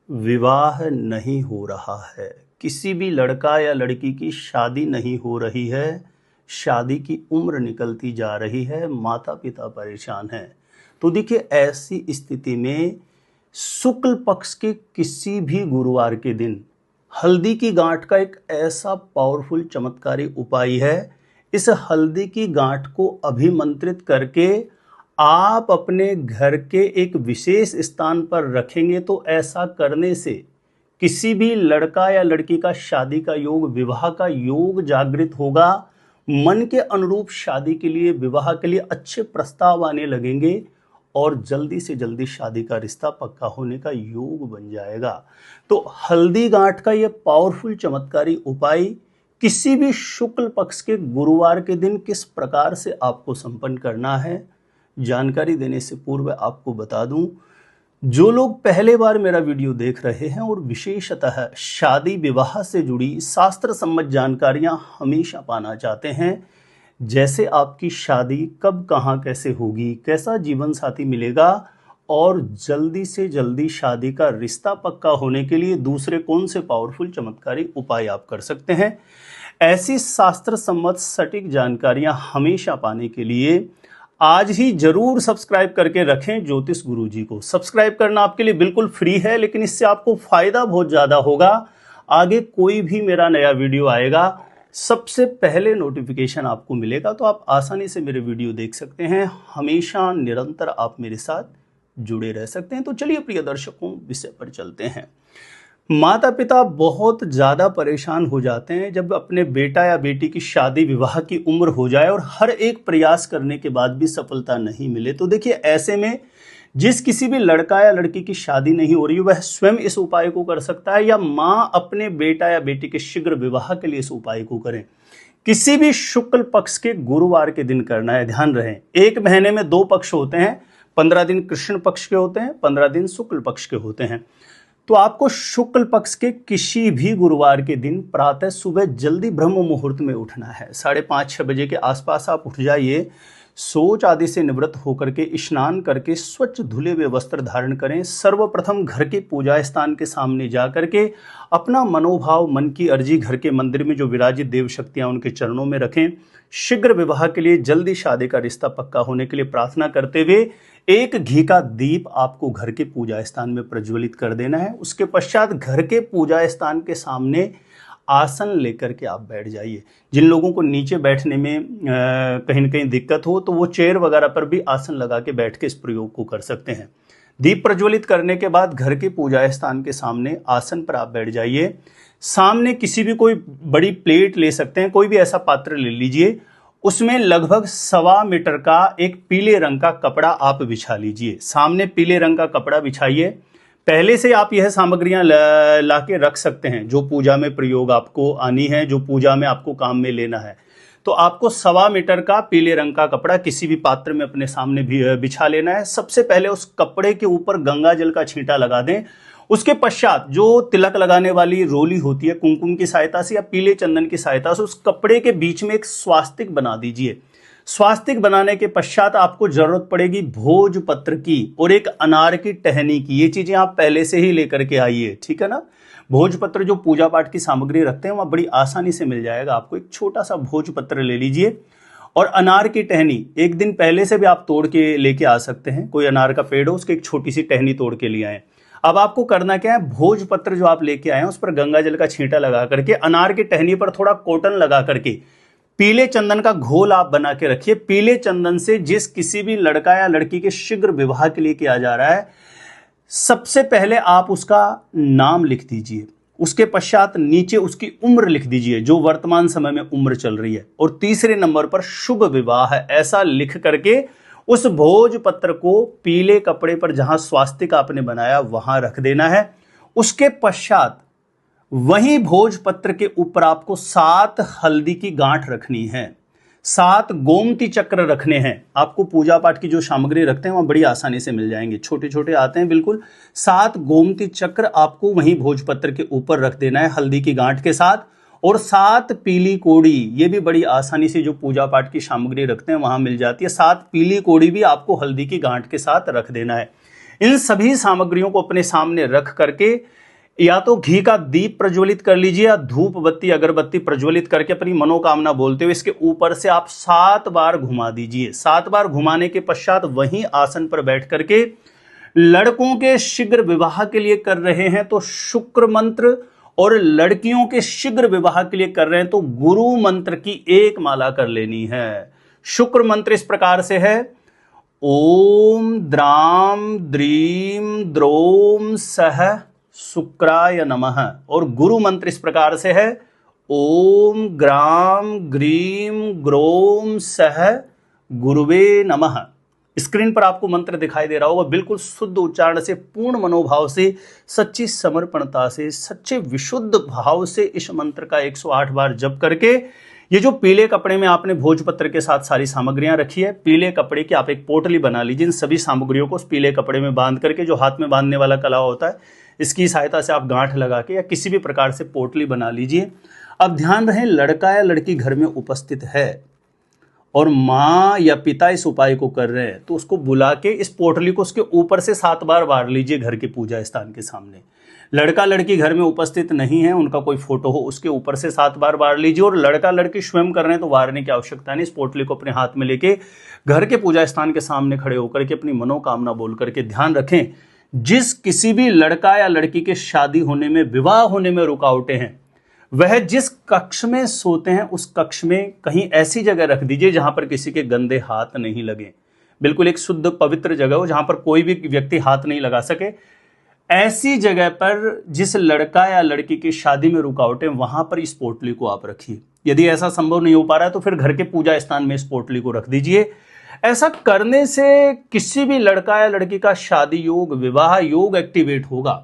विवाह नहीं हो रहा है, किसी भी लड़का या लड़की की शादी नहीं हो रही है, शादी की उम्र निकलती जा रही है, माता पिता परेशान हैं। तो देखिए, ऐसी स्थिति में शुक्ल पक्ष के किसी भी गुरुवार के दिन हल्दी की गांठ का एक ऐसा पावरफुल चमत्कारी उपाय है। इस हल्दी की गांठ को अभिमंत्रित करके आप अपने घर के एक विशेष स्थान पर रखेंगे तो ऐसा करने से किसी भी लड़का या लड़की का शादी का योग, विवाह का योग जागृत होगा। मन के अनुरूप शादी के लिए, विवाह के लिए अच्छे प्रस्ताव आने लगेंगे और जल्दी से जल्दी शादी का रिश्ता पक्का होने का योग बन जाएगा। तो हल्दी गांठ का यह पावरफुल चमत्कारी उपाय किसी भी शुक्ल पक्ष के गुरुवार के दिन किस प्रकार से आपको संपन्न करना है, जानकारी देने से पूर्व आपको बता दूं, जो लोग पहले बार मेरा वीडियो देख रहे हैं और विशेषतः शादी विवाह से जुड़ी शास्त्र सम्मत जानकारियां हमेशा पाना चाहते हैं, जैसे आपकी शादी कब, कहां, कैसे होगी, कैसा जीवन साथी मिलेगा और जल्दी से जल्दी शादी का रिश्ता पक्का होने के लिए दूसरे कौन से पावरफुल चमत्कारी उपाय आप कर सकते हैं, ऐसी शास्त्र सम्मत सटीक जानकारियां हमेशा पाने के लिए आज ही जरूर सब्सक्राइब करके रखें ज्योतिष गुरुजी को। सब्सक्राइब करना आपके लिए बिल्कुल फ्री है, लेकिन इससे आपको फायदा बहुत ज्यादा होगा। आगे कोई भी मेरा नया वीडियो आएगा, सबसे पहले नोटिफिकेशन आपको मिलेगा, तो आप आसानी से मेरे वीडियो देख सकते हैं। हमेशा निरंतर आप मेरे साथ जुड़े रह सकते हैं। तो चलिए प्रिय दर्शकों, विषय पर चलते हैं। माता पिता बहुत ज़्यादा परेशान हो जाते हैं जब अपने बेटा या बेटी की शादी विवाह की उम्र हो जाए और हर एक प्रयास करने के बाद भी सफलता नहीं मिले। तो देखिए, ऐसे में जिस किसी भी लड़का या लड़की की शादी नहीं हो रही, वह स्वयं इस उपाय को कर सकता है या माँ अपने बेटा या बेटी के शीघ्र विवाह के लिए इस उपाय को करें। किसी भी शुक्ल पक्ष के गुरुवार के दिन करना है। ध्यान रहे, एक महीने में 2 पक्ष होते हैं, 15 दिन कृष्ण पक्ष के होते हैं, 15 दिन शुक्ल पक्ष के होते हैं। तो आपको शुक्ल पक्ष के किसी भी गुरुवार के दिन प्रातः सुबह जल्दी ब्रह्म मुहूर्त में उठना है। 5:30-6 बजे के आसपास आप उठ जाइए। शौच आदि से निवृत्त होकर के स्नान करके स्वच्छ धुले हुए वस्त्र धारण करें। सर्वप्रथम घर के पूजा स्थान के सामने जा करके अपना मनोभाव, मन की अर्जी घर के मंदिर में जो विराजित देव शक्तियां उनके चरणों में रखें। शीघ्र विवाह के लिए, जल्दी शादी का रिश्ता पक्का होने के लिए प्रार्थना करते हुए एक घी का दीप आपको घर के पूजा स्थान में प्रज्वलित कर देना है। उसके पश्चात घर के पूजा स्थान के सामने आसन लेकर के आप बैठ जाइए। जिन लोगों को नीचे बैठने में कहीं न कहीं दिक्कत हो, तो वो चेयर वगैरह पर भी आसन लगा के बैठ के इस प्रयोग को कर सकते हैं। दीप प्रज्वलित करने के बाद घर के पूजा स्थान के सामने आसन पर आप बैठ जाइए। सामने किसी भी कोई बड़ी प्लेट ले सकते हैं, कोई भी ऐसा पात्र ले लीजिए। उसमें लगभग 1.25 मीटर का एक पीले रंग का कपड़ा आप बिछा लीजिए। सामने पीले रंग का कपड़ा बिछाइए। पहले से आप यह सामग्रियां ला के रख सकते हैं जो पूजा में प्रयोग आपको आनी है, जो पूजा में आपको काम में लेना है। तो आपको 1.25 मीटर का पीले रंग का कपड़ा किसी भी पात्र में अपने सामने भी बिछा लेना है। सबसे पहले उस कपड़े के ऊपर गंगा जल का छींटा लगा दें। उसके पश्चात जो तिलक लगाने वाली रोली होती है, कुमकुम की सहायता से या पीले चंदन की सहायता से उस कपड़े के बीच में एक स्वास्तिक बना दीजिए। स्वास्तिक बनाने के पश्चात आपको जरूरत पड़ेगी भोजपत्र की और एक अनार की टहनी की। ये चीजें आप पहले से ही लेकर के आइए, ठीक है ना। भोजपत्र जो पूजा पाठ की सामग्री रखते हैं वहां बड़ी आसानी से मिल जाएगा आपको। एक छोटा सा भोजपत्र ले लीजिए और अनार की टहनी एक दिन पहले से भी आप तोड़ के लेके आ सकते हैं। कोई अनार का पेड़ हो, उसकी एक छोटी सी टहनी तोड़ के ले आए। अब आपको करना क्या है, भोजपत्र जो आप लेके आए हैं उस पर गंगा जल का छींटा लगा करके, अनार की टहनी पर थोड़ा कॉटन लगा करके पीले चंदन का घोल आप बना के रखिए। पीले चंदन से जिस किसी भी लड़का या लड़की के शीघ्र विवाह के लिए किया जा रहा है, सबसे पहले आप उसका नाम लिख दीजिए। उसके पश्चात नीचे उसकी उम्र लिख दीजिए, जो वर्तमान समय में उम्र चल रही है, और तीसरे नंबर पर शुभ विवाह है ऐसा लिख करके उस भोजपत्र को पीले कपड़े पर जहां स्वास्तिक आपने बनाया वहां रख देना है। उसके पश्चात वहीं भोजपत्र के ऊपर आपको 7 हल्दी की गांठ रखनी है, 7 गोमती चक्र रखने हैं। आपको पूजा पाठ की जो सामग्री रखते हैं वहां बड़ी आसानी से मिल जाएंगे, छोटे छोटे आते हैं बिल्कुल। 7 गोमती चक्र आपको वहीं भोजपत्र के ऊपर रख देना है हल्दी की गांठ के साथ। और 7 पीली कोड़ी, ये भी बड़ी आसानी से जो पूजा पाठ की सामग्री रखते हैं वहां मिल जाती है। 7 पीली कोड़ी भी आपको हल्दी की गांठ के साथ रख देना है। इन सभी सामग्रियों को अपने सामने रख करके या तो घी का दीप प्रज्वलित कर लीजिए या धूप बत्ती अगरबत्ती प्रज्वलित करके अपनी मनोकामना बोलते हुए इसके ऊपर से आप 7 बार घुमा दीजिए। 7 बार घुमाने के पश्चात वहीं आसन पर बैठ करके लड़कों के शीघ्र विवाह के लिए कर रहे हैं तो शुक्र मंत्र, और लड़कियों के शीघ्र विवाह के लिए कर रहे हैं तो गुरु मंत्र की एक माला कर लेनी है। शुक्र मंत्र इस प्रकार से है, ओम द्राम द्रीम द्रोम सह शुक्राय नमः। और गुरु मंत्र इस प्रकार से है, ओम ग्राम ग्रीम ग्रोम सह गुरुवे नमः। स्क्रीन पर आपको मंत्र दिखाई दे रहा होगा, बिल्कुल शुद्ध उच्चारण से, पूर्ण मनोभाव से, सच्ची समर्पणता से, सच्चे विशुद्ध भाव से इस मंत्र का 108 बार जप करके ये जो पीले कपड़े में आपने भोजपत्र के साथ सारी सामग्रियां रखी है, पीले कपड़े की आप एक पोटली बना लीजिए। इन सभी सामग्रियों को उस पीले कपड़े में बांध करके, जो हाथ में बांधने वाला कला होता है, इसकी सहायता से आप गांठ लगा के या किसी भी प्रकार से पोटली बना लीजिए। अब ध्यान रहे, लड़का या लड़की घर में उपस्थित है और माँ या पिता इस उपाय को कर रहे हैं तो उसको बुला के इस पोटली को उसके ऊपर से 7 बार वार लीजिए घर के पूजा स्थान के सामने। लड़का लड़की घर में उपस्थित नहीं है, उनका कोई फोटो हो, उसके ऊपर से 7 बार वार लीजिए। और लड़का लड़की स्वयं कर रहे हैं तो वारने की आवश्यकता नहीं। इस पोटली को अपने हाथ में लेके घर के पूजा स्थान के सामने खड़े होकर के अपनी मनोकामना बोल करके, ध्यान रखें, जिस किसी भी लड़का या लड़की के शादी होने में, विवाह होने में रुकावटें हैं, वह जिस कक्ष में सोते हैं उस कक्ष में कहीं ऐसी जगह रख दीजिए जहां पर किसी के गंदे हाथ नहीं लगे। बिल्कुल एक शुद्ध पवित्र जगह हो जहां पर कोई भी व्यक्ति हाथ नहीं लगा सके। ऐसी जगह पर जिस लड़का या लड़की की शादी में रुकावटें, वहां पर इस पोटली को आप रखिए। यदि ऐसा संभव नहीं हो पा रहा है तो फिर घर के पूजा स्थान में इस पोटली को रख दीजिए। ऐसा करने से किसी भी लड़का या लड़की का शादी योग, विवाह योग एक्टिवेट होगा।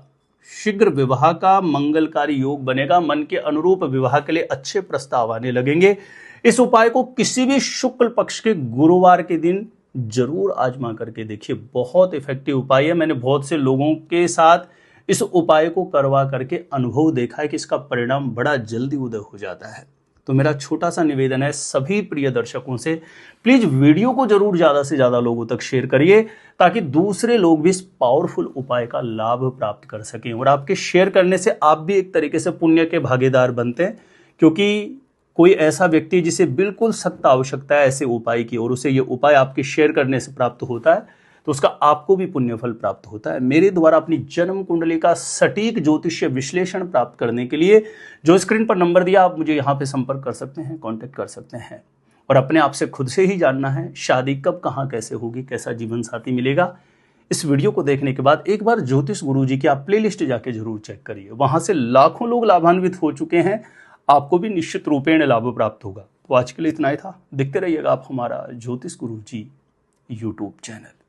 शीघ्र विवाह का मंगलकारी योग बनेगा। मन के अनुरूप विवाह के लिए अच्छे प्रस्ताव आने लगेंगे। इस उपाय को किसी भी शुक्ल पक्ष के गुरुवार के दिन जरूर आजमा करके देखिए। बहुत इफेक्टिव उपाय है। मैंने बहुत से लोगों के साथ इस उपाय को करवा करके अनुभव देखा है कि इसका परिणाम बड़ा जल्दी उदय हो जाता है। तो मेरा छोटा सा निवेदन है सभी प्रिय दर्शकों से, प्लीज वीडियो को जरूर ज्यादा से ज्यादा लोगों तक शेयर करिए ताकि दूसरे लोग भी इस पावरफुल उपाय का लाभ प्राप्त कर सकें। और आपके शेयर करने से आप भी एक तरीके से पुण्य के भागीदार बनते हैं, क्योंकि कोई ऐसा व्यक्ति जिसे बिल्कुल सख्त आवश्यकता है ऐसे उपाय की और उसे ये उपाय आपके शेयर करने से प्राप्त होता है तो उसका आपको भी पुण्य फल प्राप्त होता है। मेरे द्वारा अपनी जन्म कुंडली का सटीक ज्योतिषीय विश्लेषण प्राप्त करने के लिए जो स्क्रीन पर नंबर दिया, आप मुझे यहाँ पे संपर्क कर सकते हैं, कांटेक्ट कर सकते हैं। और अपने आप से खुद से ही जानना है शादी कब, कहाँ, कैसे होगी, कैसा जीवन साथी मिलेगा। इस वीडियो को देखने के बाद एक बार ज्योतिष गुरुजी की आप प्लेलिस्ट जाके जरूर चेक करिए। वहां से लाखों लोग लाभान्वित हो चुके हैं, आपको भी निश्चित रूपेण लाभ प्राप्त होगा। तो आज के लिए इतना ही था। देखते रहिएगा आप हमारा ज्योतिष गुरुजी यूट्यूब चैनल।